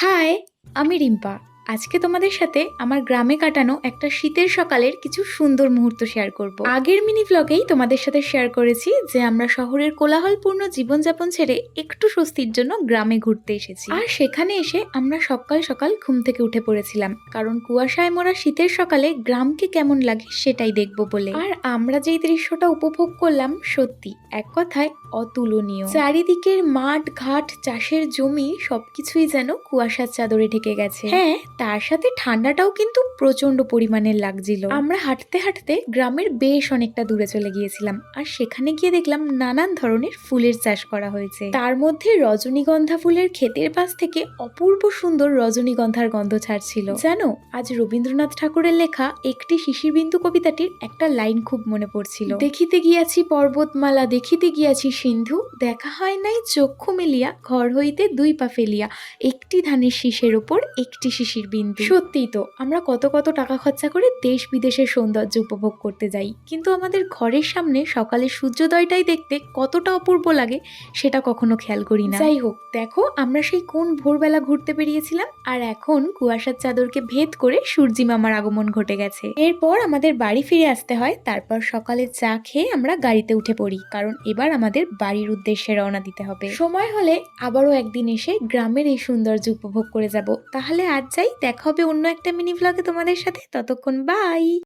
High, আমি রিম্পা। আজকে তোমাদের সাথে আমার গ্রামে কাটানো একটা শীতের সকালের কিছু সুন্দর মুহূর্ত শেয়ার করব। আগের মিনি ভ্লগেই তোমাদের সাথে শেয়ার করেছি যে আমরা শহরের কোলাহলপূর্ণ জীবনযাপন ছেড়ে একটু স্বস্তির জন্য গ্রামে ঘুরতে এসেছি। আর সেখানে এসে আমরা সকাল সকাল ঘুম থেকে উঠে পড়েছিলাম, কারণ কুয়াশায় মোড়া শীতের সকালে গ্রামকে কেমন লাগে সেটাই দেখবো বলে। আর আমরা যেই দৃশ্যটা উপভোগ করলাম, সত্যি এক কথায় অতুলনীয়। চারিদিকের মাঠ ঘাট চাষের জমি সবকিছুই যেন কুয়াশার চাদরে ঢেকে গেছে। হ্যাঁ, তার সাথে ঠান্ডাটাও কিন্তু প্রচন্ড পরিমাণের লাগছিল। আমরা হাঁটতে হাঁটতে গ্রামের বেশ অনেকটা দূরে চলে গিয়েছিলাম, আর সেখানে গিয়ে দেখলাম নানান ধরনের ফুলের চাষ করা হয়েছে। তার মধ্যে রজনীগন্ধা ফুলের ক্ষেতের পাশ থেকে অপূর্ব সুন্দর রজনীগন্ধার গন্ধ ছাড়ছিল। জানো, আজ রবীন্দ্রনাথ ঠাকুরের লেখা একটি শিশির বিন্দু কবিতাটির একটা লাইন খুব মনে পড়ছিল। দেখিতে গিয়াছি পর্বতমালা, দেখিতে গিয়াছি সিন্ধু, দেখা হয় নাই চক্ষু মেলিয়া, ঘর হইতে দুই পা ফেলিয়া, একটি ধানের শীষের ওপর একটি শিশির বিন্দু। সত্যিই তো, আমরা কত কত টাকা খরচা করে দেশ বিদেশের সৌন্দর্য উপভোগ করতে যাই, কিন্তু আমাদের ঘরের সামনে সকালের সূর্যোদয়টাই দেখতে কতটা অপূর্ব লাগে সেটা কখনো খেয়াল করি না। যাই হোক, দেখো আমরা সেই কোন ভোরবেলা ঘুরতে বেরিয়েছিলাম, আর এখন কুয়াশার চাদরকে ভেদ করে সূর্যি মামার আগমন ঘটে গেছে। এরপর আমাদের বাড়ি ফিরে আসতে হয়। তারপর সকালে চা খেয়ে আমরা গাড়িতে উঠে পড়ি, কারণ এবার আমাদের বাড়ির উদ্দেশ্যে রওনা দিতে হবে। সময় হলে আবারও একদিন এসে গ্রামের এই সৌন্দর্য উপভোগ করে যাব। তাহলে আজ যাই, দেখা হবে অন্য একটা মিনি ভ্লগে তোমাদের সাথে। ততক্ষণ বাই।